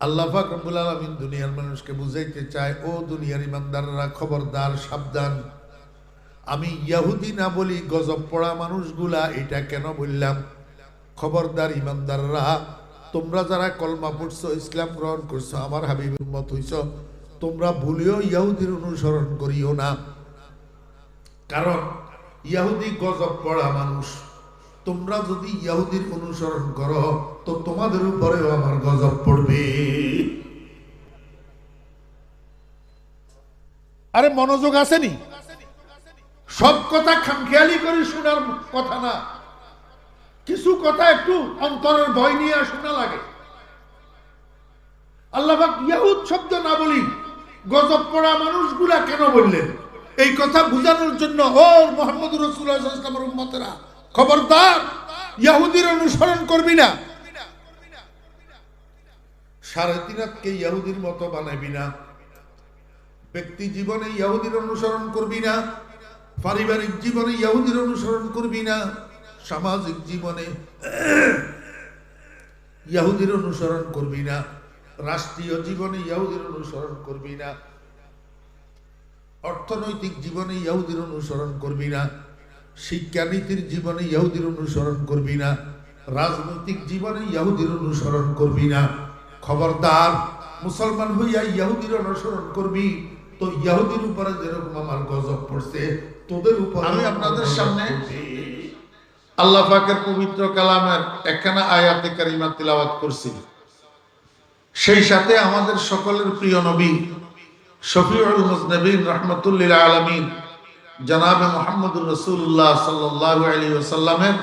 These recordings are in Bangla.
আল্লাহ পাক রব্বুল আলামিন দুনিয়ার মানুষকে বুঝাইতে চায়, ও দুনিয়ার ইমানদাররা খবরদার, সাবধান। আমি ইহুদি না বলি গজব পড়া মানুষগুলা, এটা কেন বললাম? খবরদার ইমানদাররা, তোমরা যারা কলমা পড়ছো, ইসলাম গ্রহণ করছো, আমার হাবিবের উম্মত হইছো, তোমরা ভুলেও ইহুদির অনুসরণ করিও না। কারণ ইহুদি গজব পড়া মানুষ। তোমরা যদি ইহুদির অনুসরণ করো তো তোমাদের উপরেও আমার গজব পড়বে। আরে মনোযোগ আসেনি? সব কথা খামখেয়ালি করে শোনার কথা না, কিছু কথা একটু অন্তরের ভয় নিয়ে শোনা লাগে। আল্লাহ পাক ইহুদ শব্দ না বলি গজব পড়া মানুষগুলা কেন বললেন? এই কথা বুঝানোর জন্য, ও মুহাম্মদ রাসূলুল্লাহ সাল্লাল্লাহু আলাইহি ওয়াসাল্লামের উম্মতেরা, খবরদার ইহুদির অনুসরণ করবি না। সাড়ে তিন হাতকে ইহুদির মতো বানাবি না। ব্যক্তি জীবনে ইহুদির অনুসরণ করবি না, পারিবারিক জীবনে ইহুদির অনুসরণ করবি না, সামাজিক জীবনে ইহুদির অনুসরণ করবি না, রাষ্ট্রীয় জীবনে ইহুদির অনুসরণ করবি না, অর্থনৈতিক জীবনে ইহুদির অনুসরণ করবি না, শিক্ষানীতির জীবনে ইহুদির অনুসরণ করবি না, রাজনৈতিক জীবনে ইহুদির অনুসরণ করবি না। খবরদার, মুসলমান হইয়া ইহুদির অনুসরণ করবি তো ইহুদির উপরে যেরকম আমার গজব পড়ছে, তোদের উপর। আমি আপনাদের সামনে আল্লাহ পাকের পবিত্র কালামের একখানা আয়াতে কারিমা তিলাওয়াত করছি। সেই সাথে আমাদের সকলের প্রিয় নবী শফিউল মুজনিবিন রাহমাতুল আলামিন জনাবে মুহাম্মদুর রাসূলুল্লাহ সাল্লাল্লাহু আলাইহি ওয়াসাল্লামের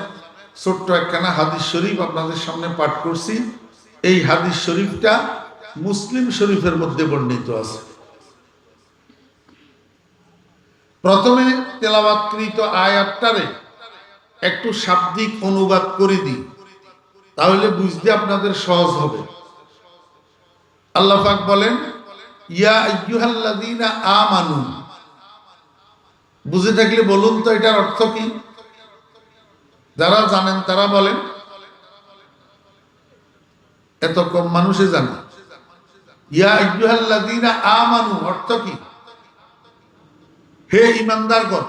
ছোট্ট একখানা হাদিস শরীফ আপনাদের সামনে পাঠ করছি। এই হাদিস শরীফটা মুসলিম শরীফের মধ্যে বর্ণিত আছে। প্রথমে তেলাওয়াতকৃত আয়াতটারে একটু শাব্দিক অনুবাদ করে দিই, তাহলে বুঝতে আপনাদের সহজ হবে। আল্লাহ পাক বলেন, ইয়া আইয়ুহাল্লাযীনা আমানু। বুঝে থাকলে বলুন তো এটার অর্থ কি? যারা জানেন তারা বলেন। এত কম মানুষে জানে। ইয়া আইয়ুহাল্লাযীনা আমানু অর্থ কি? হে ঈমানদারগণ,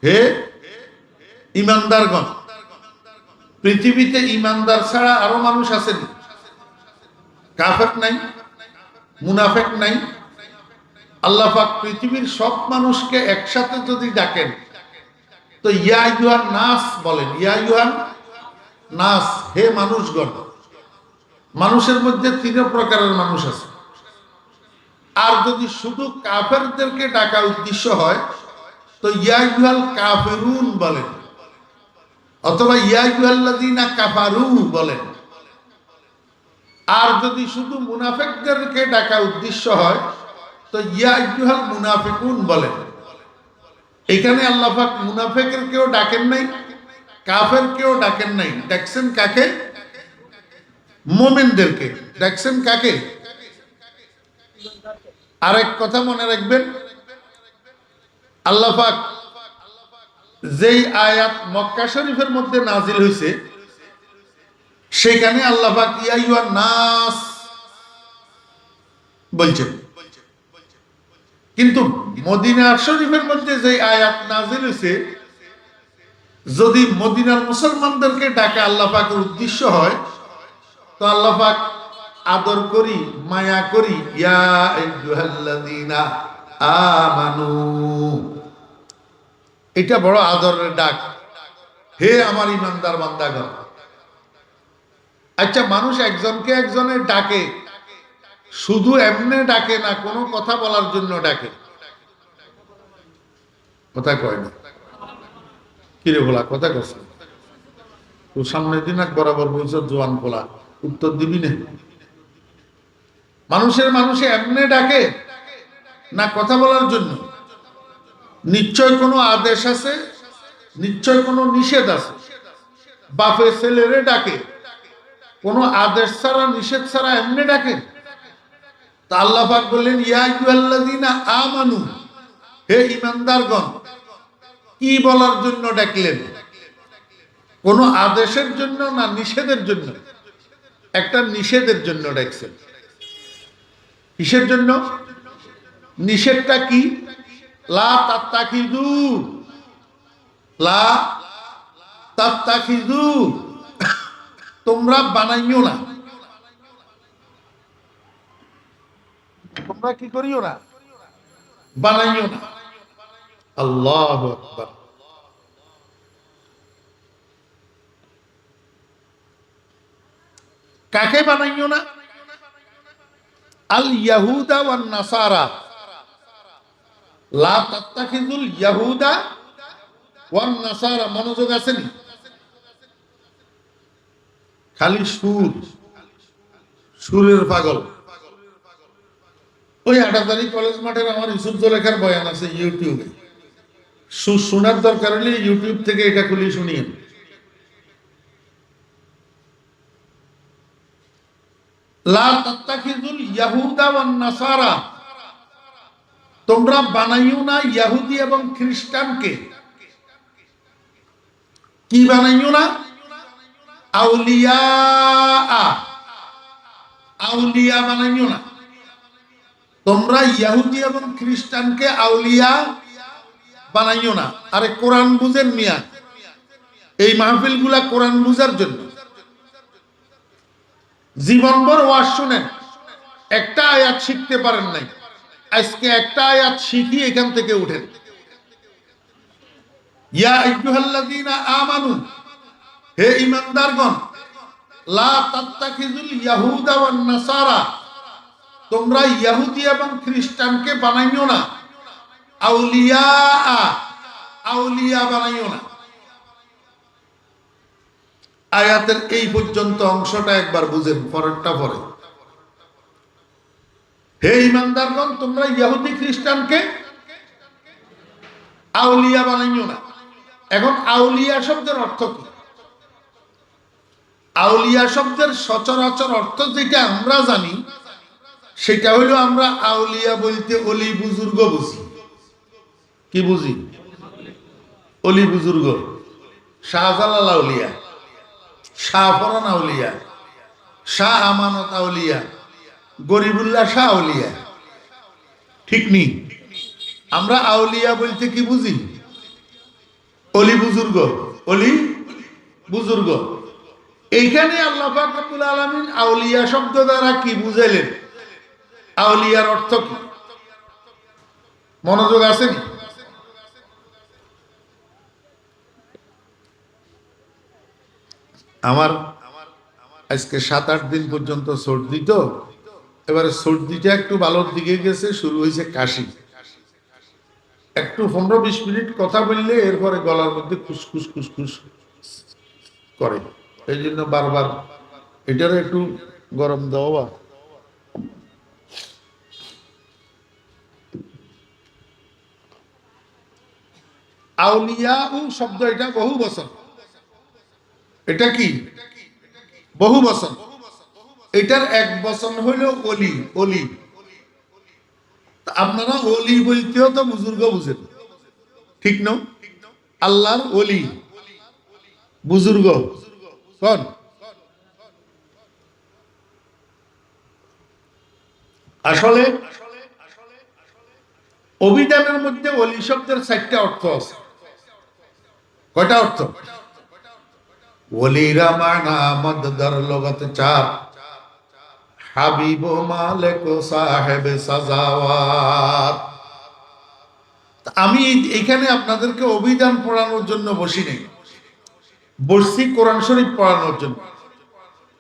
হে ঈমানদারগণ। পৃথিবীতে ঈমানদার ছাড়া আরো মানুষ আছেন? কাফের নাই, মুনাফিক নাই। আল্লাহ পাক পৃথিবীর সব মানুষকে একসাথে যদি ডাকেন তো ইয়া আইয়ুহান নাস বলেন। ইয়া আইয়ুহান নাস, হে মানুষগণ। মানুষের মধ্যে তিন প্রকারের মানুষ আছে। আর যদি শুধু কাফেরদেরকে ডাকা উদ্দেশ্য হয় তো ইয়া আইয়ুহাল কাফিরুন বলেন, অথবা ইয়া আইয়ুহাল্লাযীনা কাফারু বলেন। আর যদি শুধু মুনাফিকদেরকে ডাকা উদ্দেশ্য হয় তো ইয়া আইয়ুহাল মুনাফিকুন বলেন। এখানে আল্লাহ পাক মুনাফিকের কেউ ডাকেন নাই, কাফের কেউ ডাকেন নাই। ডাকছেন কাকে? মুমিনদেরকে। ডাকছেন কাকে? আরেক কথা মনে রাখবেন, আল্লাহ পাক যেই আয়াত মক্কা শরীফের মধ্যে নাজিল হয়েছে সেখানে আল্লাহ পাক ইয়া আইয়ুহান নাস বলছেন, কিন্তু মদিনা শরীফের মধ্যে যে আয়াত নাজিল হয়েছে, যদি মদিনার মুসলমানদেরকে ডাকা আল্লাহ পাকের উদ্দেশ্য হয় তো আল্লাহ পাক আদর করি, মায়া করি, ইয়া আইয়ুহাল্লাযীনা আমানু। এটা বড় আদরের ডাক, হে আমার ঈমানদার বান্দাগণ। আচ্ছা, মানুষ একজনকে একজনের ডাকে, শুধু এমনি ডাকে না, কোনো কথা বলার জন্য ডাকে। কথা কয় না? কিরে বলা কথা কছে তো সামনের দিন এক বরাবর বলছ জোয়ান পোলা, উত্তর দিবি না? মানুষে এমনি ডাকে না কথা বলার জন্য? নিশ্চয় কোনো আদেশ আছে, নিশ্চয় কোনো নিষেধ আছে। বাপে ছেলেরে ডাকে কোনো আদেশ ছাড়া, নিষেধ ছাড়া এমনি ডাকে? তা আল্লাহ পাক বললেন ইয়া আইয়ুহাল্লাযীনা আমানু, হে ঈমানদারগণ। কি বলার জন্য ডাকলেন? কোনো আদেশের জন্য না নিষেধের জন্য? একটা নিষেধের জন্য ডাকছেন। কিসের জন্য? নিষেধটা কি? লা তাত্তাখিযু, লা তাত্তাখিযু, তোমরা বানাইও না, তোমরা কি করিও না? বানাইও না। আল্লাহু আকবার। কাকে বানাইও না? আল ইয়াহুদা ওয়ান নাসারা। লা তাত্তাখিযুল ইয়াহুদা ওয়ান নাসারা। মনোযোগ আসেনি? খালি সুর, সুরের পাগল। ওই 8 কলেজ মাঠের আমার ইউসুফ জোলেখার বয়ান আছে ইউটিউবে, শোনার দরকার হলে ইউটিউব থেকে এটা খুলে শুনিয়েন। লা তাত্তাখিযুল ইয়াহুদা ওয়ান নাসারা, তোমরা বানাইও না ইহুদি এবং খ্রিস্টানকে। কি বানাইও না? আউলিয়া, আউলিয়া বানাইও না। তোমরা ইহুদি এবং খ্রিস্টানকে আউলিয়া বানাইও না। আরে কোরআন বুঝেন মিয়া, এই মাহফিল গুলা কোরআন বুঝার জন্য। জীবনভর ওয়াজ শুনেন, একটা আয়াত শিখতে পারেন নাই, আজকে একটা আয়াত শিখি এখান থেকে উঠেন। ইয়া আইয়ুহাল্লাযীনা আমানু, হে ঈমানদারগণ, লা তাত্তাখিযুল ইয়াহুদা ওয়ান নাসারা, তোমরা ইহুদি এবং খ্রিস্টানকে বানাইও না আউলিয়া, আউলিয়া বানাইও না। আয়াতের এই পর্যন্ত অংশটা একবার বুঝেন, পরেরটা পরে। হে ঈমানদারগণ, তোমরা ইহুদি খ্রিস্টানকে আউলিয়া বানাইও না। এখন আউলিয়া শব্দের অর্থ কি? আউলিয়া শব্দের সচরাচর অর্থ যেটা আমরা জানি, সেটা হলো আমরা আউলিয়া বলতে অলি বুজুর্গ বুঝি। কি বুঝি? অলি বুজুর্গ। শাহজালাল আউলিয়া, শাহ ফরান আউলিয়া, শাহ আমানত আউলিয়া, গরিবুল্লাহ শাহ আউলিয়া। ঠিক নেই? আমরা আউলিয়া বলতে কি বুঝি? অলি বুজুর্গ, অলি বুজুর্গ। এইখানে আল্লাহ পাক রব্বুল আলামিন আউলিয়া শব্দ দ্বারা কি বুঝাইলেন? আউলিয়ার অর্থ কি? মনোযোগ আসেনি? আমার আজকে 7-8 দিন পর্যন্ত সর্দি, তো এবারে সর্দিটা একটু ভালোর দিকে গেছে, শুরু হয়েছে কাশি। একটু 15-20 মিনিট কথা বললে এরপরে গলার মধ্যে খুসখুস খুসখুস করে, এই জন্য বারবার এটারও একটু গরম দেওয়া। আউলিয়া শব্দ এটা বহু বচন। এটা কি বহু বচন? এটার এক বচন হইল অলি, অলি। আপনারা অলি বলতেও তো বুজুর্গ বুঝেন, ঠিক না? আল্লাহর অলি বুজুর্গ কোন? আসলে অভিধানের মধ্যে অলি শব্দের 4টা অর্থ আছে। কয়টা অর্থ? ওলিরা মানা মদদার লগত চার, হাবিব মালিক সাহেব সাজাওয়াত। আমি এখানে আপনাদেরকে অভিধান পড়ানোর জন্য বসি নেই, বসছি কোরআন শরীফ পড়ানোর জন্য।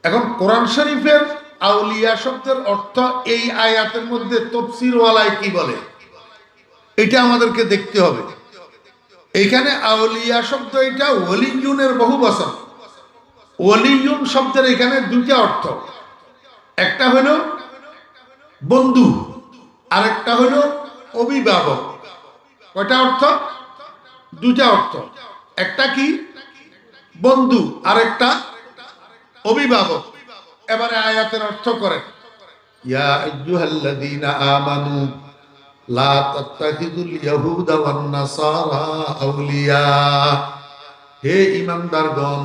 এখন কোরআন শরীফের আউলিয়া শব্দের অর্থ এই আয়াতের মধ্যে তাফসীর ওয়ালায় কি বলে, এটা আমাদেরকে দেখতে হবে। এখানে আউলিয়া শব্দ এটা ওলিয়ুনের বহু বচন। ওলিয়ুন শব্দের এখানে 2টা অর্থ, একটা হলো বন্ধু, আরেকটা হলো অভিভাবক। কয়টা অর্থ? 2টা অর্থ। একটা কি? বন্ধু, আরেকটা অভিভাবক। এবারে আয়াতের অর্থ করেন, ইয়া আইয়ুহাল্লাযীনা আমানু লা তাত্তাখিযুল ইয়াহুদা ওয়ান নাসারা আউলিয়া। হে ঈমানদারগণ,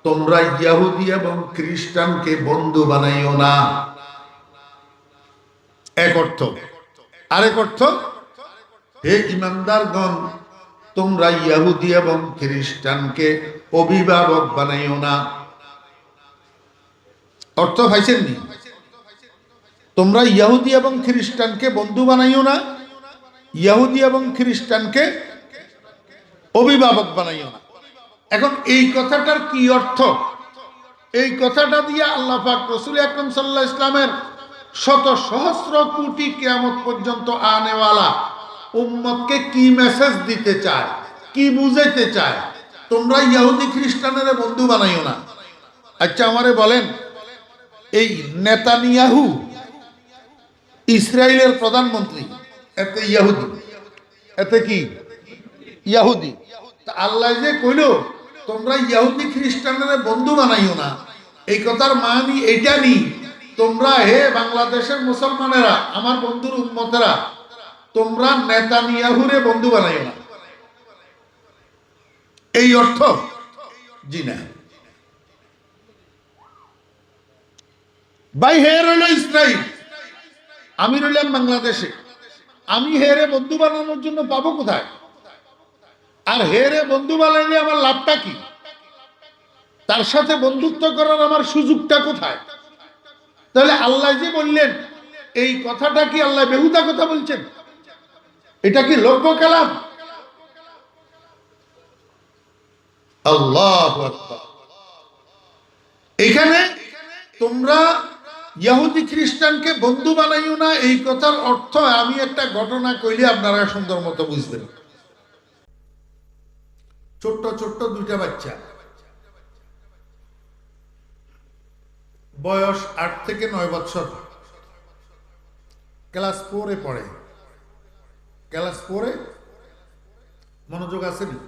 তোমরা ইহুদি এবং খ্রিস্টানকে বন্ধু বানাইও না। এক অর্থ। আরেক অর্থ, হে ইমানদারগণ, তোমরা ইহুদি এবং খ্রিস্টানকে অভিভাবক বানাইও না। অর্থ পাইছেননি? তোমরা ইহুদি এবং খ্রিস্টানকে বন্ধু বানাইও না, ইহুদি এবং খ্রিস্টানকে অভিভাবক বানাইও না। এখন এই কথাটার কি অর্থ? এই কথাটা দিয়ে আল্লাহ পাক রাসূল আকরাম সাল্লাল্লাহু আলাইহি ইসলামের শত সহস্র কোটি কিয়ামত পর্যন্ত আনেওয়ালা উম্মতকে কি মেসেজ দিতে চায়, কি বুঝাইতে চায়? তোমরা ইহুদি খ্রিস্টানের বন্ধু বানাইও না। আচ্ছা আমারে বলেন, এই নেতানিয়াহু ইসরায়েলের প্রধানমন্ত্রী, এতে ইহুদি, এতে কি ইহুদি? আল্লাহ যে কইল তোমরা ইহুদি খ্রিস্টানের বন্ধু বানাইও না, এই কথার মানে এটা নি তোমরা হে বাংলাদেশের মুসলমানেরা, আমার বন্ধুর উম্মতেরা, তোমরা নেতানিয়াহুরে বন্ধু বানাইও না, এই অর্থ? জি না ভাই, হে রইল ইসরায়েল, আমি রইলাম বাংলাদেশে, আমি হেরে বন্ধু বানানোর জন্য পাবো কোথায়? আর হেরে বন্ধু বানাইলে আমার লাভটা কি? তার সাথে বন্ধুত্ব করার আমার সুযোগটা কোথায়? তাহলে আল্লাহ যে বললেন, এই কথাটা কি আল্লাহ বেহুদা কথা বলছেন? এটা কি লোক কালাম? আল্লাহু আকবার। এখানে তোমরা ইহুদি খ্রিস্টানকে বন্ধু বানাইও না, এই কথার অর্থ আমি একটা ঘটনা কইলে আপনারা সুন্দর মতো বুঝবেন। ছোট্ট ছোট্ট দুইটা বাচ্চা, বয়স 8 থেকে 9 বছর, ক্লাস 4-এ পড়ে। ক্লাস 4-এ মনোযোগ আসেনি?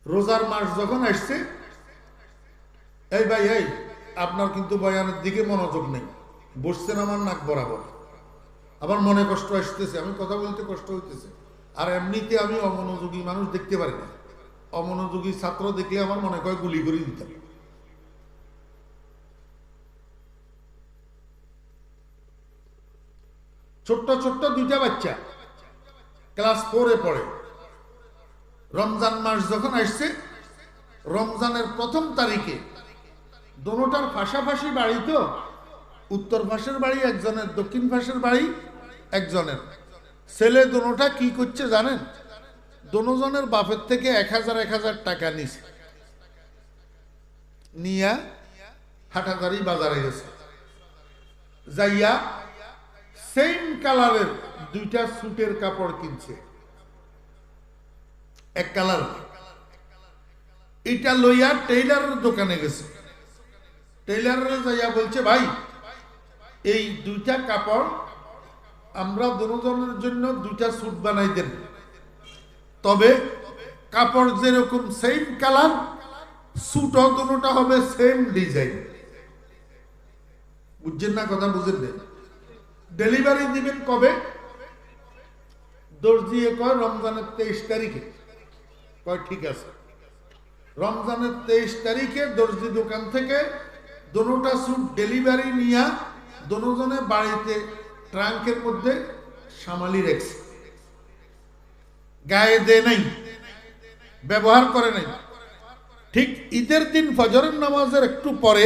রোজার মাস যখন আসছে, এই ভাই এই আপনার কিন্তু বয়ানের দিকে মনোযোগ নেই, বসছেন আমার নাক বরাবর, আবার মনে কষ্ট আসতেছে, আমি কথা বলতে কষ্ট হইতেছে। আর এমনিতে আমি অমনোযোগী মানুষ দেখতে পারি না, অমনোযোগী ছাত্র দেখলে আমার মনে হয় গুলি করে দিতাম। ছোট্ট ছোট্ট দুইটা বাচ্চা ক্লাস 4-এ পড়ে। রমজান মাস যখন আসছে, রমজানের প্রথম তারিখে দোনোটার পাশাপাশি বাড়ি, তো উত্তর পাশের বাড়ি একজনের, দক্ষিণ পাশের বাড়ি একজনের। ছেলে দোনোটা কি করছে জানেন? দোনোজনের বাপের থেকে 1000 টাকা নিছে, নিয়া হাটাদারি বাজারে গেছে, যাইয়া সেম কালারের দুইটা স্যুটের কাপড় কিনছে, এক কালার। এটা লইয়া টেইলারের দোকানে গেছে, টেইলারের যাইয়া বলছে, ভাই এই দুইটা কাপড় আমরা দুজনের জন্য দুইটা স্যুট বানাই দেন, তবে কাপড় যেরকম সেম কালার, স্যুটও দুটোটা হবে সেম ডিজাইন। বুঝছেন না কথা? বুঝেন না? ডেলিভারি দিবেন কবে? দর্জি কয় রমজানের 23 তারিখে। কয় ঠিক আছে। রমজানের 23 তারিখে দর্জি দোকান থেকে দুটোটা স্যুট ডেলিভারি নিয়া দুজনে বাড়িতে ট্রাঙ্কের মধ্যে সামালি রেখেছে, গায়ে দে নাই, ব্যবহার করে নাই। ঠিক ঈদের দিন ফজরের নামাজের একটু পরে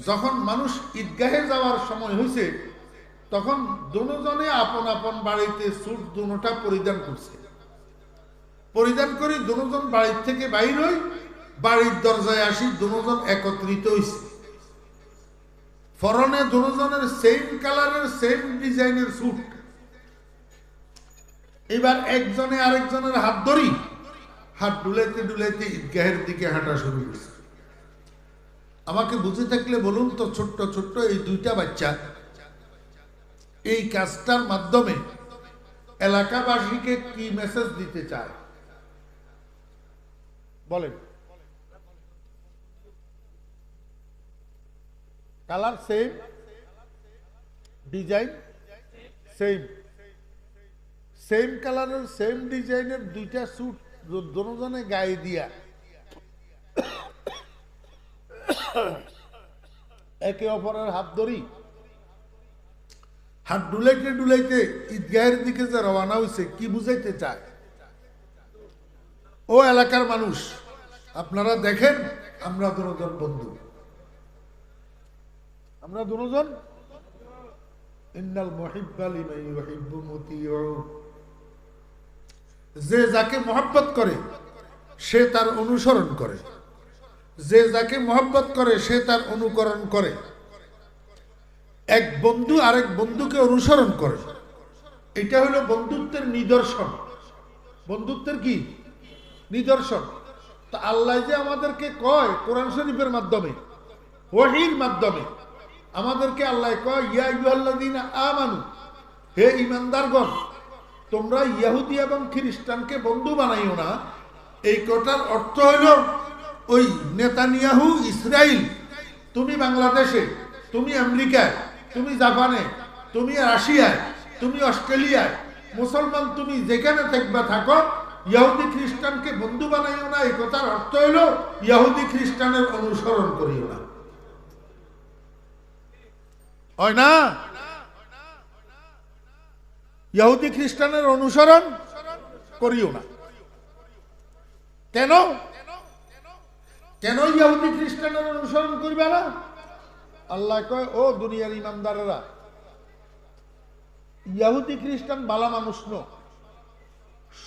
যখন মানুষ ঈদগাহে যাওয়ার সময় হয়েছে, তখন দুজনে আপন আপন বাড়িতে স্যুট দুটোটা পরিধান করছে। পরিধান করে দুজন বাড়ির থেকে বাইর হই, বাড়ির দরজায় আসি, দুজন একত্রিত হয়েছে। ফরনে দুজনের সেম কালারের সেম ডিজাইনের স্যুট। এবার একজনে আরেকজনের হাত ধরি, হাত ডুলাইতে ডুলাইতে ঈদগাহের দিকে হাঁটা শুরু করছে। আমাকে বুঝে থাকলে বলুন তো, ছোট্ট ছোট্ট এই দুইটা বাচ্চা এই কাজটার মাধ্যমে এলাকাবাসীকে কি মেসেজ দিতে চায় বলেন? Colour same, design same, same কালারের সেম ডিজাইনের দুইটা স্যুট দুজনে গায়ে দিয়া একে অপরের হাত ধরি, হাত ডুলাইতে ডুলাইতে ঈদগাহের দিকে যে রওনা হয়েছে, কি বুঝাইতে চায়? ও এলাকার মানুষ, আপনারা দেখেন, আমরা দুজন বন্ধু, আমরা দুজন। ইন্নাল মুহিব্বা লিমান ইউহিব্বু মুতিউ, যে যাকে মহব্বত করে সে তার অনুসরণ করে, যে যাকে মহব্বত করে সে তার অনুকরণ করে। এক বন্ধু আরেক বন্ধুকে অনুসরণ করে, এটা হলো বন্ধুত্বের নিদর্শন। বন্ধুত্বের কি নিদর্শন? তো আল্লাহ যে আমাদেরকে কয় কোরআন শরীফের মাধ্যমে, ওহীর মাধ্যমে আমাদেরকে আল্লাহ কয়, ইয়া আইয়ুহাল্লাযীনা আমানু, হে ঈমানদারগণ, তোমরা ইহুদি এবং খ্রিস্টানকে বন্ধু বানাইও না। এই কথার অর্থ হলো, ওই নেতানিয়াহু ইসরায়েল, তুমি বাংলাদেশে, তুমি আমেরিকায়, তুমি জাপানে, তুমি রাশিয়ায়, তুমি অস্ট্রেলিয়ায়, মুসলমান তুমি যেখানে থাকবা থাকো, ইহুদি খ্রিস্টানকে বন্ধু বানাইও না। এই কথার অর্থ হলো ইহুদি খ্রিস্টানের অনুসরণ করিও না, হয় না? ইহুদি খ্রিস্টানের অনুসরণ করিও না। কেন কেন ইহুদি খ্রিস্টানের অনুসরণ করবে না? আল্লাহ কয়, ও দুনিয়ার ইমানদারেরা, ইহুদি খ্রিস্টান বালা মানুষ ন,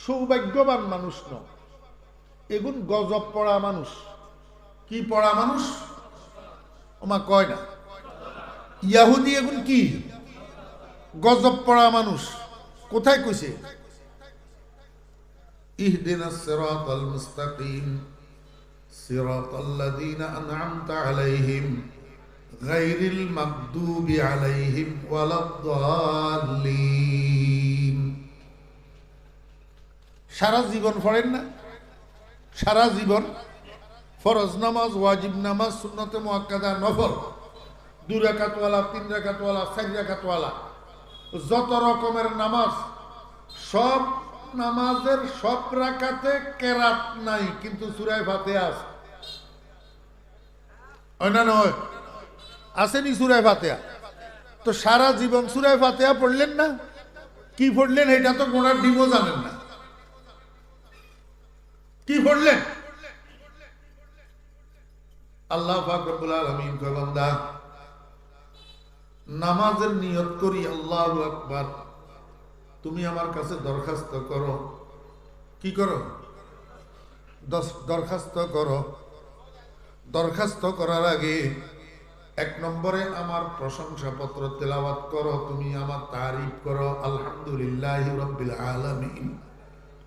সৌভাগ্যবান মানুষ ন, এগুন গজব পড়া মানুষ। কি পড়া মানুষ? ওমা কয় না, ইহুদি এগুন কি গজব পড়া মানুষ। কোথায় কইছে? ইহদিনাস সিরাতাল মুস্তাকিম সিরাতাল্লাযীনা আন'আমতা আলাইহিম গায়রিল মাগদুবি আলাইহিম ওয়ালাদ-দাল্লিন। সারা জীবন পড়েন না? সারা জীবন ফরজ নামাজ, ওয়াজিব নামাজ, সুন্নতে মুআক্কাদা, নফল, 2 রাকাতওয়ালা, 3 রাকাতওয়ালা, 4 রাকাতওয়ালা, যত রকমের নামাজ, সব নামাজের সব রাকাতে কেরাত নাই, কিন্তু সূরা ফাতিহা আছে। হয় না? নয়? আসেনি সূরা ফাতিহা? তো সারা জীবন সূরা ফাতিহা পড়লেন না? কি পড়লেন এটা তো গোড়ার ডিমও জানেন না। কি পড়লেন? আল্লাহ পাক রব্বুল আলামিন কয়, বান্দা নামাজের নিয়ত করি, আল্লাহু আকবার, তুমি আমার কাছে দরখাস্ত করো। কি করো? দরখাস্ত করো। দরখাস্ত করার আগে 1 নম্বরে আমার প্রশংসাপত্র তেলাওয়াত করো, তুমি আমার তারিফ করো। আলহামদুলিল্লাহি রাব্বিল আলামিন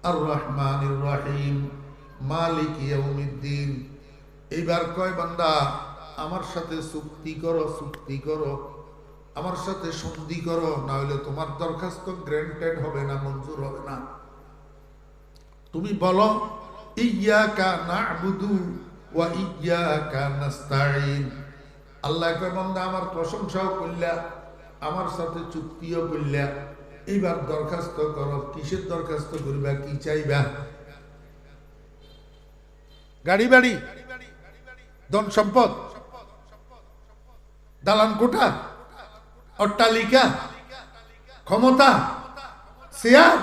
আর রহমানির রহিম মালিক ইয়াউমিদ্দিন। এইবার কয়, বান্দা আমার সাথে চুক্তি করো, চুক্তি করো, আমার সাথে সন্ধি করো, না হলে তোমার দরখাস্ত গ্র্যান্টেড হবে না, মঞ্জুর হবে না। তুমি বলো, ইয়্যাকা না'বুদু ওয়া ইয়্যাকা নাস্তাঈন। আল্লাহ কয়, বান্দা আমার প্রশংসাও করলা, আমার সাথে চুক্তিও করলা, এইবার দরখাস্ত করো। কিসের দরখাস্ত করবা? কি চাইবা? গাড়ি বাড়ি, ধন সম্পদ, দালান কোঠা, অট্টালিকা, ক্ষমতা, চেয়ার,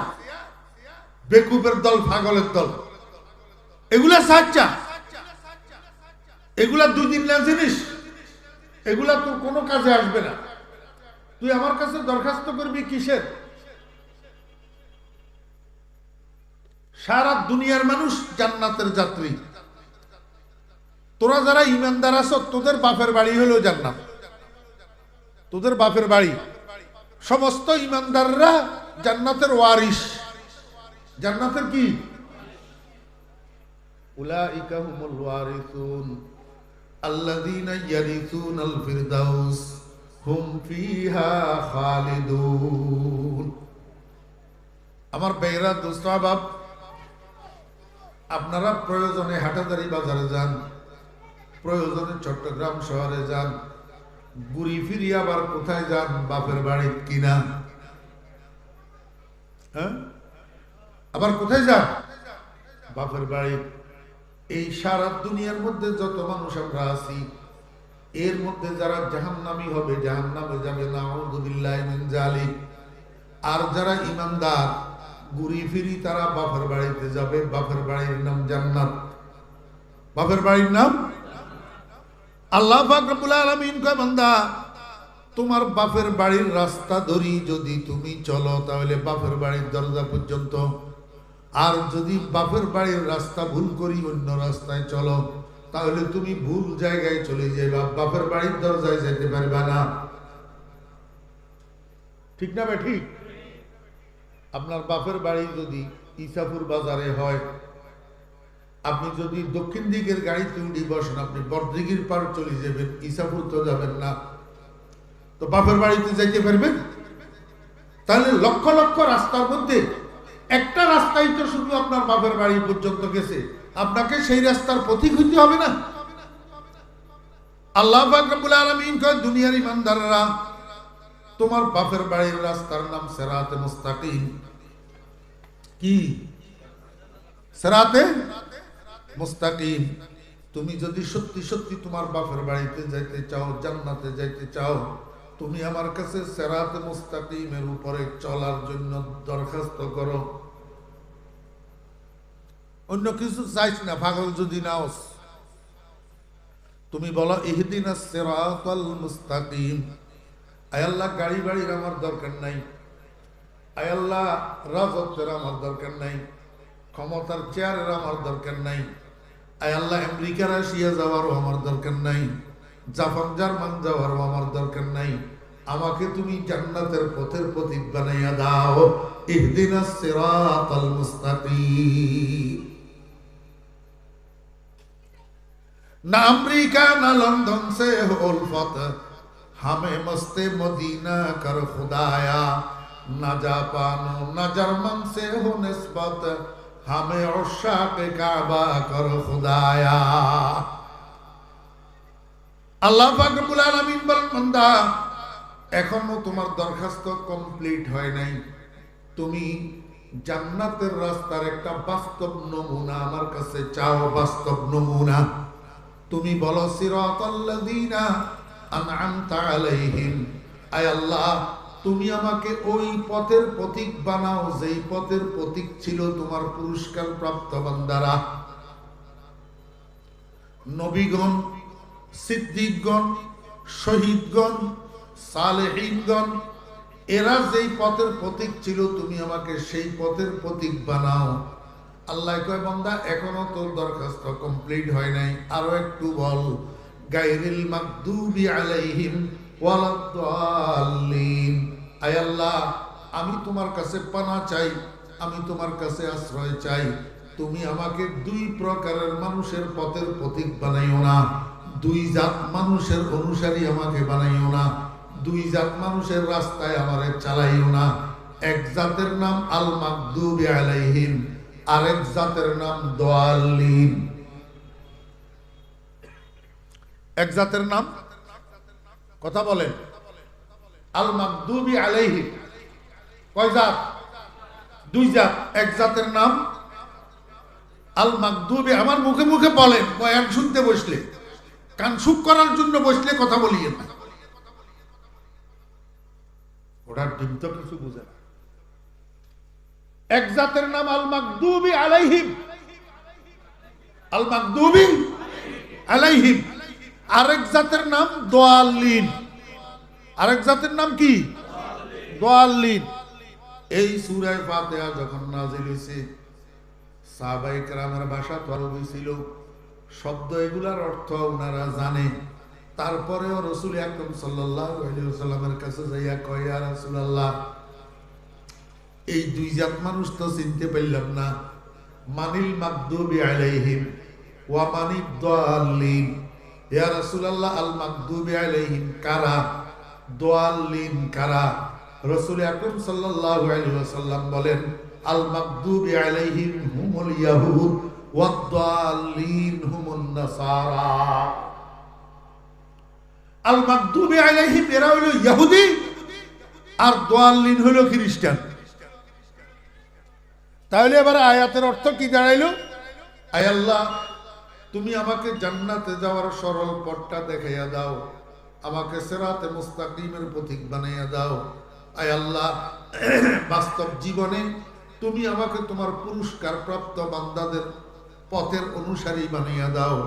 বেকুবের দল, পাগলের দল, এগুলা সাচ্চা, এগুলা 2 দিন না জিনিস, এগুলা তোর কোনো কাজে আসবে না। তুই আমার কাছে দরখাস্ত করবি কিসের? সারা দুনিয়ার মানুষ জান্নাতের যাত্রী। তোরা যারা ইমানদার আছো, তোদের বাপের বাড়ি হলো জান্নাত। তোদের বাপের বাড়ি, সমস্ত ইমানদাররা জান্নাতের ওয়ারিস। জান্নাতের কি? উলাইকা হুমুল ওয়ারিসুন আল্লাযীনা ইয়ারিসুনাল ফিরদাউস হুম ফিহা খালিদুন। আমার বেরা দোস্ত বাপ, আপনারা প্রয়োজনে হাটাদারি বাজারে যান, প্রয়োজনে চট্টগ্রাম শহরে যান, ঘুরি ফিরি আবার কোথায় যান? বাপের বাড়ি কিনা। হ্যাঁ, আবার কোথায় যান? বাপের বাড়ি। এই সারা দুনিয়ার মধ্যে যত মানুষ আমরা আছি, এর মধ্যে যারা জাহান্নামী হবে জাহান্নামে যাবে, নাউযু বিল্লাহি মিন যালিক। আর যারা ঈমানদার ঘুরি ফিরি তারা বাপের বাড়িতে যাবে, বাপের বাড়ির নাম জান্নাত। বাপের বাড়ির নাম আল্লাহ পাক রব্বুল আলামিন কয়, বান্দা তোমার বাপের বাড়ির রাস্তা ধরি যদি তুমি চলো তাহলে বাপের বাড়ির দরজা পর্যন্ত, আর যদি বাপের বাড়ির রাস্তা ভুল করি অন্য রাস্তায় চলো তাহলে তুমি ভুল জায়গায় চলে যাবে, বাপের বাড়ির দরজায় যেতে পারবে না। ঠিক না ভাই? ঠিক। আপনার বাপের বাড়ি যদি ইসাপুর বাজারে হয়, আপনি যদি দক্ষিণ দিকের গাড়িতে উঠে বসেন আপনি বড়দিঘির পার চলে যাবেন, ইসাপুর তো যাবেন না, তো বাপের বাড়িতে যাইতে পারবেন? তাহলে লক্ষ লক্ষ রাস্তার মধ্যে একটা রাস্তাই তো শুধু আপনার বাপের বাড়ি পর্যন্ত গেছে, আপনাকে সেই রাস্তার পথিক হইতে হবে না? আল্লাহ পাক রব্বুল আলামিন কয়, দুনিয়ার ইমানদাররা তোমার বাপের বাড়ির রাস্তার নাম সিরাতে মুস্তাকিম। কি সিরাতে মুস্তাকিম? তুমি যদি সত্যি সত্যি তোমার বাপের বাড়িতে যাইতে চাও, জান্নাতে যাইতে চাও, তুমি আমার কাছে সিরাতে মুস্তাকিমের উপরে চলার জন্য দরখাস্ত করো। অন্য কিছু চাইছ না, পাগল যদি নাও, তুমি বলো ইহদিনাস সিরাতাল মুস্তাকিম। আয় আল্লাহ, গাড়ি বাড়ির আমার দরকার নাই, আয় আল্লাহ রাজত্বের আমার দরকার নাই, ক্ষমতার চেয়ারের আমার দরকার নাই, আয় আল্লাহ আমেরিকা রাশিয়া যাওয়ারও আমার দরকার নাই, জাপান জার্মান যাওয়ারও আমার দরকার নাই, আমাকে তুমি জান্নাতের পথের প্রতীক বানাইয়া দাও। ইহদিনাস সিরাতাল মুস্তাকিম। না আমেরিকা না লন্ডন সে হো উলফত, हमें मस्ते मदीना कर खुदाया, न जापान न जर्मन से हो निस्बत, हमें उशाक काबा कर खुदाया। আল্লাহ পাক রব্বুল আলামিন বলেন, বান্দা এখনো তোমার দরখাস্ত কমপ্লিট হয় নাই, তুমি জান্নাতের রাস্তার একটা বাস্তব নমুনা আমার কাছে চাও, বাস্তব নমুনা। তুমি বলো সিরাতাল্লাযীনা আনআমতা আলাইহিম, আয় আল্লাহ তুমি আমাকে ওই পথের প্রতীক বানাও যেই পথের প্রতীক ছিল তোমার পুরস্কার প্রাপ্ত বান্দারা, নবীগণ, সিদ্দিকগণ, শহীদগণ, সালেহীনগণ, এরা যেই পথের প্রতীক ছিল তুমি আমাকে সেই পথের প্রতীক বানাও। আল্লাহ কয়, বান্দা এখনো তোর দরখাস্ত কমপ্লিট হয় নাই, আরো একটু বল। গায়রিল মাগদুবি আলাইহিম ওয়ালাদ-দাল্লিন। আয় আল্লাহ আমি তোমার কাছে পানা চাই, আমি তোমার কাছে আশ্রয় চাই, তুমি আমাকে দুই প্রকারের মানুষের পথের প্রতীক বানাইও না, দুই জাত মানুষের অনুসারী আমাকে বানাইও না, দুই জাত মানুষের রাস্তায় আমারে চালাইও না। এক জাতের নাম আল মাগদুবি আলাইহিম, আরেক জাতের নাম দাল্লিন। এক জাতের নাম, কথা বলেন, আল মাগদুবি আলাইহিম। কয় জাত? দুই জাত। এক জাতের নাম আল মাগদুবি, আমার মুখে মুখে বলেন, বয়ান শুনতে বসলে, কান সুখ করার জন্য বসলে কথা বলিয়ে না, ওটার ডিম তো কিছু বুঝে না। এক জাতের নাম আল মাগদুবি আলাইহিম, আল মাগদুবি আলাইহিম। আরেক জাতের নাম দাল্লিন। আরেক জাতের নাম কি? দাল্লিন। এই সূরা ফাতিহা যখন নাযিল হইছে, সাহাবায়ে কেরামের ভাষা তো আরবি ছিল, শব্দ এগুলার অর্থ ওনারা জানে। তারপরেও রাসূল আকরাম সাল্লাল্লাহু আলাইহি ওয়াসাল্লামের কাছে যাইয়া কয়, ইয়া রাসূলুল্লাহ, এই দুই জাত মানুষ তো চিনতে পারলাম না, মানিল মাগদুবি আলাইহিম ওয়া মানিদ দাল্লিন। ইয়া রাসূলুল্লাহ, আল মাগদুবি আলাইহিম কারা, দাল্লিন কারা? রাসূল আকরাম সাল্লাল্লাহু আলাইহি ওয়াসাল্লাম বলেন, আল মাগদুবি আলাইহিম হুমুল ইয়াহুদ ওয়াদ দাল্লিন হুমুন নাসারা। আল মাগদুবি আলাইহিম এরা হলো ইহুদি, আর দাল্লিন হলো খ্রিস্টান। তাহলে এবার আয়াতের অর্থ কি দাঁড়াইলো? আয় আল্লাহ তুমি আমাকে জান্নাতে যাওয়ার সরল পথটা দেখাইয়া দাও, আমাকে সিরাতে মুস্তাকিমের পথিক বানাইয়া দাও। আয় আল্লাহ, বাস্তব জীবনে তুমি আমাকে তোমার পুরস্কার প্রাপ্ত বান্দাদের পথের অনুসারী বানাইয়া দাও।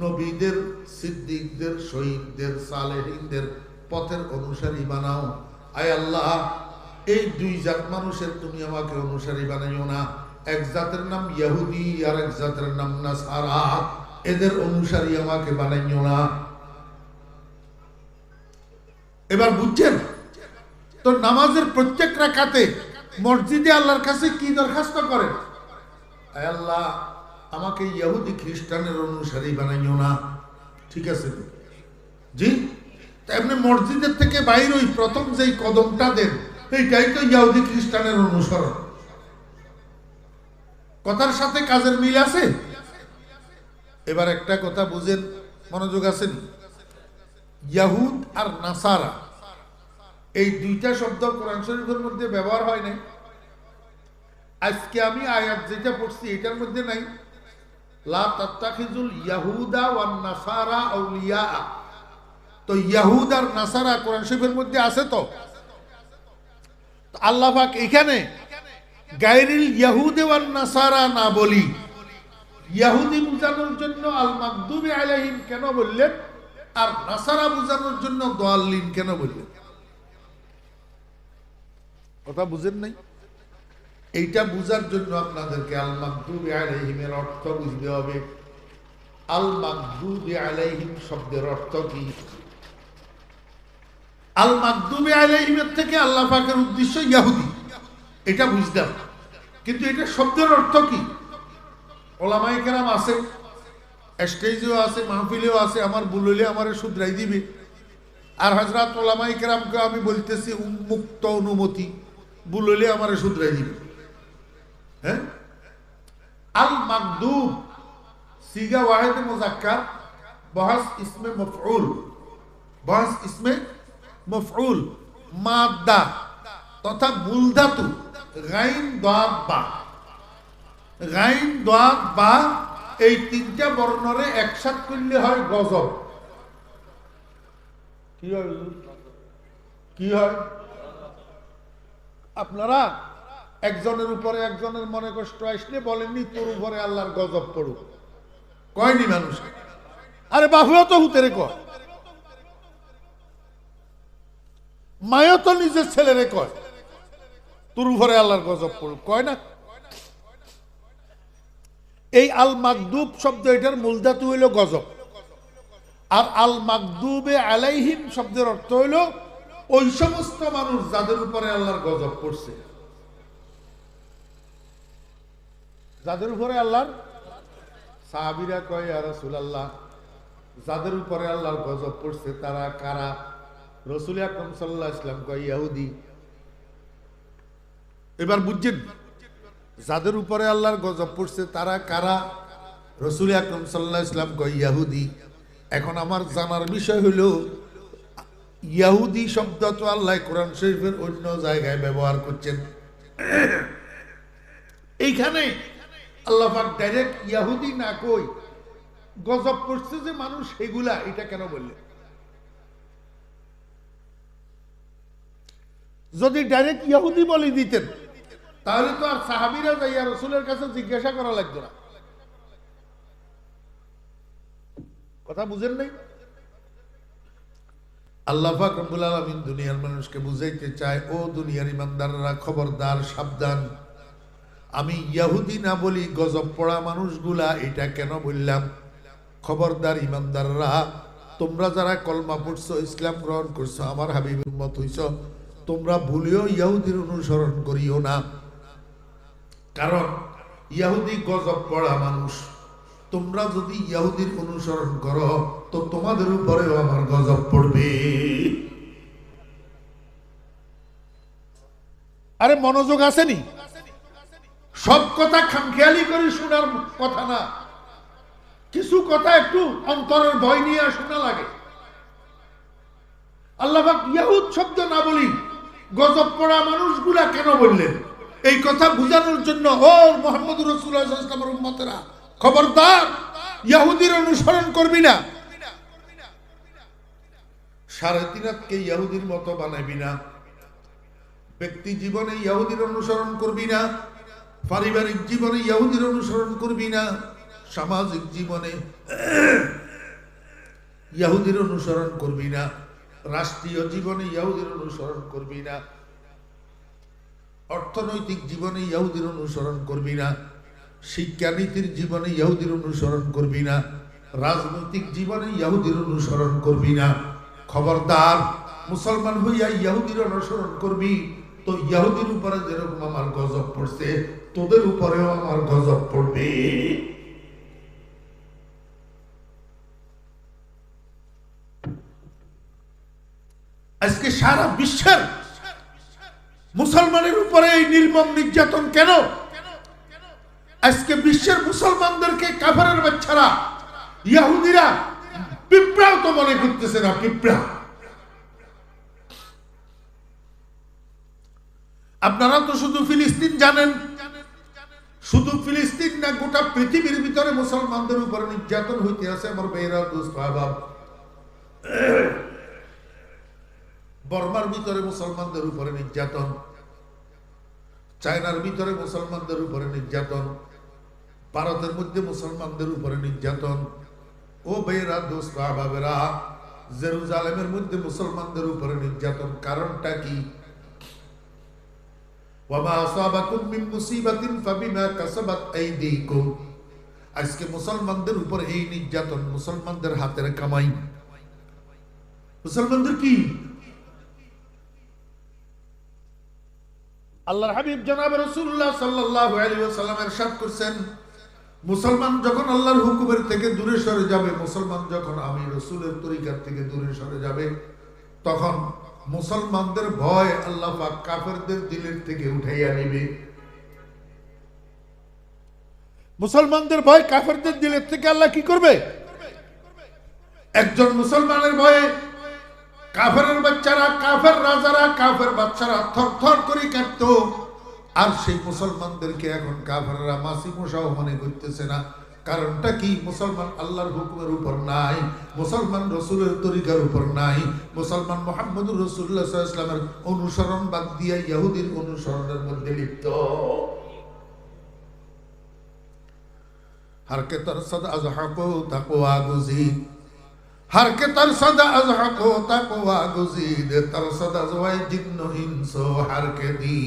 নবীদের, সিদ্দিকদের, শহীদদের, সালেহিনদের পথের অনুসারী বানাও। আয় আল্লাহ, এই দুই জাত মানুষের তুমি আমাকে অনুসারী বানাইও না। এক জাতের নাম ইহুদি আর এক জাতের নাম নাসারা, এদের অনুসারী আমাকে বানাইও না। এবার বুঝছেন তো? নামাজের প্রত্যেক রাকাতে মসজিদে আল্লাহর কাছে কি দরখাস্ত করেন? আয় আল্লাহ, আমাকে ইহুদি খ্রিস্টানের অনুসারী বানাইও না। ঠিক আছে জি? এমনি মসজিদের থেকে বাইরে ওই প্রথম যেই কদমটা দেন, এইটাই তো ইহুদি খ্রিস্টানের অনুসরণ। কথার সাথে কাজের মিল আছে? এবার একটা কথা বুঝেন, মনোযোগ আছেন? ইয়াহুদ আর নাসারা এই দুইটা শব্দ কোরআন শরীফের মধ্যে ব্যবহার হয় নাই। আজকে আমি আয়াত যেটা পড়ছি এটার মধ্যে নাই, লা তাত্তাখিজুল ইয়াহুদা ওয়ান নাসারা আউলিয়া। তো ইয়াহুদ আর নাসারা কোরআন শরীফের মধ্যে আছে তো? আল্লাহ পাক এখানে গায়রিল ইয়াহুদ ওয়ান নাসারা না বলি ইহুদি বুঝানোর জন্য আল মাগদুবি আলাইহিম কেন বললেন, আর নাসারা বুঝানোর জন্য দাল্লিন কেন বললেন? কথা বুঝেন নাই? এইটা বুঝার জন্য আপনাদেরকে আল মাগদুবি আলাইহিমের অর্থ বুঝতে হবে। আল মাগদুবি আলাইহিম শব্দের অর্থ কি? আল মাগদুবি আলাইহিমের থেকে আল্লাহ পাকের উদ্দেশ্য ইহুদি, এটা বুঝতাম। কিন্তু এটা শব্দের অর্থ কি? ওলামায়ে কেরাম আছে, স্টেজেও আছে, মাহফিলেও আছে, আমার বুললে আমারে শুধরাই দিবে। আর হযরত ওলামায়ে কেরামকে আমি বলতেছি উন্মুক্ত অনুমতি, বুললে আমারে শুধরাই দিবে। হ্যাঁ, আল মাগদুব সিগা ওয়াহিদ মুযাক্কার, বহাস ইসমে মফউল, বহাস ইসমে মফউল, মাদ্দা তথা মূল ধাতু গাইন দাদ বা, গাইন দাদ বা, এই তিনটা বর্ণরে একসাথে করলে হয় গজব। কি হয়? কি হয়? আপনারা একজনের উপরে একজনের মনে কষ্ট আসলে বলেননি তোর উপরে আল্লাহর গজব পড়ুক, কয়নি মানুষ? আরে বাহুও তো হুতেরে কয়, মায়ও তো নিজের ছেলেরে কয় তোর উপরে আল্লাহর গজব পড়ুক, কয় না? এই আল মাগদুব শব্দ এটার মূল ধাতু হইল গজব। আর আল মাগদুবে আলাইহিম শব্দের অর্থ হইল ওই সমস্ত মানুষ যাদের উপরে আল্লাহর গজব পড়ছে। যাদের উপরে আল্লাহর, সাহাবীরা কয় ইয়া রাসূলুল্লাহ, যাদের উপরে আল্লাহর গজব পড়ছে তারা কারা? রাসূল আকরাম সাল্লাল্লাহু আলাইহি ওয়াসাল্লাম কয় ইহুদি। এবার বুঝছেন যাদের উপরে আল্লাহর গজব পড়ছে তারা কারা? রাসূল আকরাম সাল্লাল্লাহু আলাইহি ওয়াসাল্লাম কয় ইহুদি। এখন আমার জানার বিষয় হলো ইহুদি শব্দ তো আল্লাহ কোরআন শরীফের অন্য জায়গায় ব্যবহার করছেন, এইখানে আল্লাহ পাক ডাইরেক্ট ইহুদি না কই গজব পড়ছে যে মানুষ সেগুলা, এটা কেন বললেন? যদি ডাইরেক্ট ইহুদি বলে দিতেন তাহলে তো আর সাহাবীরা যাইয়া রাসূলের কাছে জিজ্ঞাসা করা লাগতো না। কথা বুঝেন নাই? আল্লাহ পাক রব্বুল আলামিন দুনিয়ার মানুষকে বুঝাইতে চায়, ও দুনিয়ার ইমানদাররা খবরদার, সাবধান, আমি ইহুদি না বলি গজব পড়া মানুষগুলা। এটা কেন বললাম? খবরদার ইমানদাররা, তোমরা যারা কলমা পড়ছো, ইসলাম গ্রহণ করছো, আমার হাবিবের উম্মত হইছো, তোমরা ভুলেও ইহুদির অনুসরণ করিও না। কারণ ইহুদি গজব পড়া মানুষ। তোমরা যদি ইহুদির অনুসরণ করো তো তোমাদের উপরেও আমার গজব পড়বে। আরে মনোযোগ আসেনি? সব কথা খামখেয়ালি করে শোনার কথা না, কিছু কথা একটু অন্তরের ভয় নিয়ে শোনা লাগে। আল্লাহ পাক ইহুদ শব্দ না বলি গজব পড়া মানুষগুলা কেন বললেন? এই কথা বুঝানোর জন্য ও মুহাম্মদুর রাসূলুল্লাহ সাল্লাল্লাহু আলাইহি ওয়াসাল্লামের উম্মতেরা, খবরদার, ইহুদির অনুসরণ করবি না। 3.5 হাতকে ইহুদির মতো বানাবি না। ব্যক্তি জীবনে ইহুদির অনুসরণ করবি না, পারিবারিক জীবনে ইহুদির অনুসরণ করবি না, সামাজিক জীবনে ইহুদির অনুসরণ করবি না, রাষ্ট্রীয় জীবনে ইহুদির অনুসরণ করবি না, অর্থনৈতিক জীবনে ইহুদির অনুসরণ করবি না, শিক্ষানীতির জীবনে ইহুদির অনুসরণ করবি না, রাজনৈতিক জীবনে ইহুদির অনুসরণ করবি না। খবরদার, মুসলমান হইয়া ইহুদির অনুসরণ করবি তো ইহুদির উপরে যেরকম আমার গজব পড়ছে তোদের উপরেও আমার গজব পড়বে। আজকে সারা বিশ্বের মুসলমানের উপরে এই নির্মম নির্যাতন কেন? আজকে বিশ্বের মুসলমানদেরকে কাফেরের বাচ্চারা ইহুদিরা পিঁপড়াও তো মনে করতেছে না, পিঁপড়া। আপনারা তো শুধু ফিলিস্তিন জানেন, শুধু ফিলিস্তিন না, গোটা পৃথিবীর ভিতরে মুসলমানদের উপরে নির্যাতন হইতে আছে। আমার ভাইরা, দোস্ত, আহবাব, বর্মার ভিতরে মুসলমানদের উপরে নির্যাতন, চায়নার ভিতরে মুসলমানদের উপরে নির্যাতন, ভারতের মধ্যে মুসলমানদের উপরে নির্যাতন। ও ভাইরা, দোস্ত, আহবাবেরা, জেরুজালেমের মধ্যে মুসলমানদের উপরে নির্যাতন। কারণটা কি? ওয়ামা আসাবাকুম মিন মুসিবাতিন ফাবিমা কাসাবাত আইদিকুম। আজকে মুসলমানদের উপর এই নির্যাতন মুসলমানদের হাতের কামাই। মুসলমানদের কি? আল্লাহর হাবিব জনাব রাসূলুল্লাহ সাল্লাল্লাহু আলাইহি ওয়াসাল্লাম ইরশাদ করেছেন, মুসলমান যখন আল্লাহর হুকুমের থেকে দূরে সরে যাবে, মুসলমান যখন আমি রাসূলের তরিকার থেকে দূরে সরে যাবে, তখন মুসলমানদের ভয় আল্লাহ পাক কাফেরদের দিলের থেকে উঠাইয়া নিবে। মুসলমানদের ভয় কাফেরদের দিলের থেকে আল্লাহ কি করবে? একজন মুসলমানের ভয়ে কাফেরের বাচ্চারা, কাফের রাজারা, কাফের বাচ্চারা থরথর করে কাঁপত। আর সেই মুসলমানদেরকে এখন কাফেররা মাসি মশাও মনে করতেছে না। কারণটা কি? মুসলমান আল্লাহর হুকুমের উপর নাই, মুসলমান রসুলের তরিকার উপর নাই, মুসলমান মুহাম্মদুর রাসূলুল্লাহ সাল্লাল্লাহু আলাইহি ওয়াসাল্লামের অনুসরণ বাদ দিয়া ইহুদির অনুসরণের মধ্যে লিপ্ত। हर के तरसद अज़हको तक़वा गुज़ीद, हर के तरसद अज़हको तक़वा गुज़ीद, तरसद अज़वाय जिन्न इंसो हर के दी।